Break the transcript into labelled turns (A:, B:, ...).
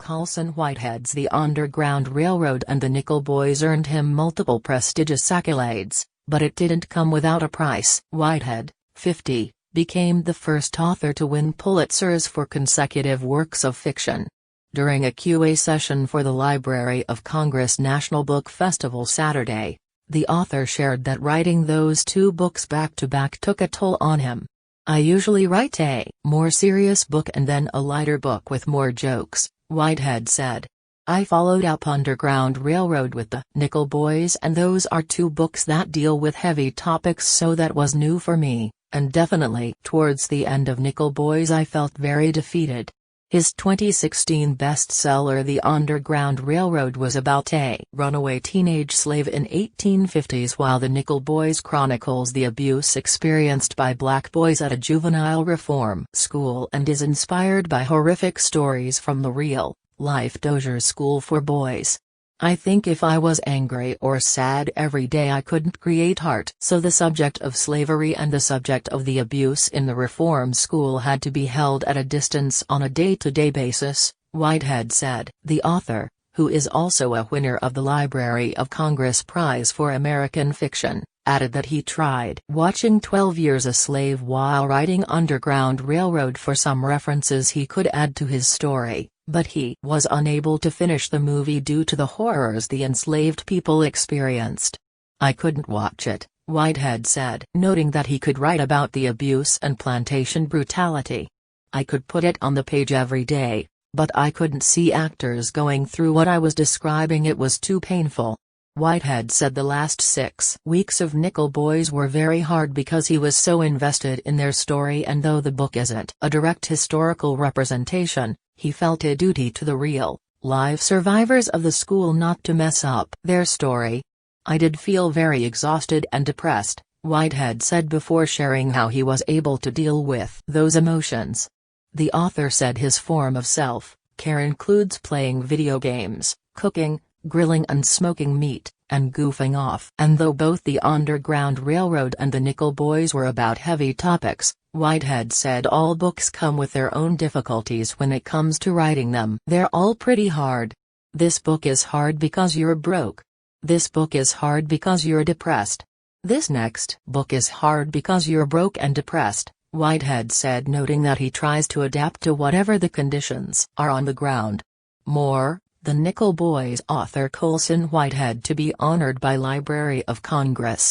A: Colson Whitehead's The Underground Railroad and the Nickel Boys earned him multiple prestigious accolades, but it didn't come without a price. Whitehead, 50, became the first author to win Pulitzers for consecutive works of fiction. During a Q&A session for the Library of Congress National Book Festival Saturday, the author shared that writing those two books back-to-back took a toll on him. "I usually write a more serious book and then a lighter book with more jokes," Whitehead said. "I followed up Underground Railroad with the Nickel Boys, and those are two books that deal with heavy topics, so that was new for me, and definitely towards the end of Nickel Boys I felt very defeated." His 2016 bestseller The Underground Railroad was about a runaway teenage slave in 1850s, while The Nickel Boys chronicles the abuse experienced by black boys at a juvenile reform school and is inspired by horrific stories from the real-life Dozier School for Boys. "I think if I was angry or sad every day I couldn't create art, so the subject of slavery and the subject of the abuse in the reform school had to be held at a distance on a day-to-day basis," Whitehead said. The author, who is also a winner of the Library of Congress Prize for American Fiction, added that he tried watching 12 Years a Slave while writing Underground Railroad for some references he could add to his story, but he was unable to finish the movie due to the horrors the enslaved people experienced. "I couldn't watch it," Whitehead said, noting that he could write about the abuse and plantation brutality. "I could put it on the page every day, but I couldn't see actors going through what I was describing, it was too painful." Whitehead said the last 6 weeks of Nickel Boys were very hard because he was so invested in their story, and though the book isn't a direct historical representation, he felt a duty to the real-life survivors of the school not to mess up their story. "I did feel very exhausted and depressed," Whitehead said before sharing how he was able to deal with those emotions. The author said his form of self-care includes playing video games, cooking, grilling and smoking meat, and goofing off. And though both The Underground Railroad and The Nickel Boys were about heavy topics, Whitehead said all books come with their own difficulties when it comes to writing them. "They're all pretty hard. This book is hard because you're broke. This book is hard because you're depressed. This next book is hard because you're broke and depressed," Whitehead said, noting that he tries to adapt to whatever the conditions are on the ground. More, The Nickel Boys author Colson Whitehead to be honored by Library of Congress.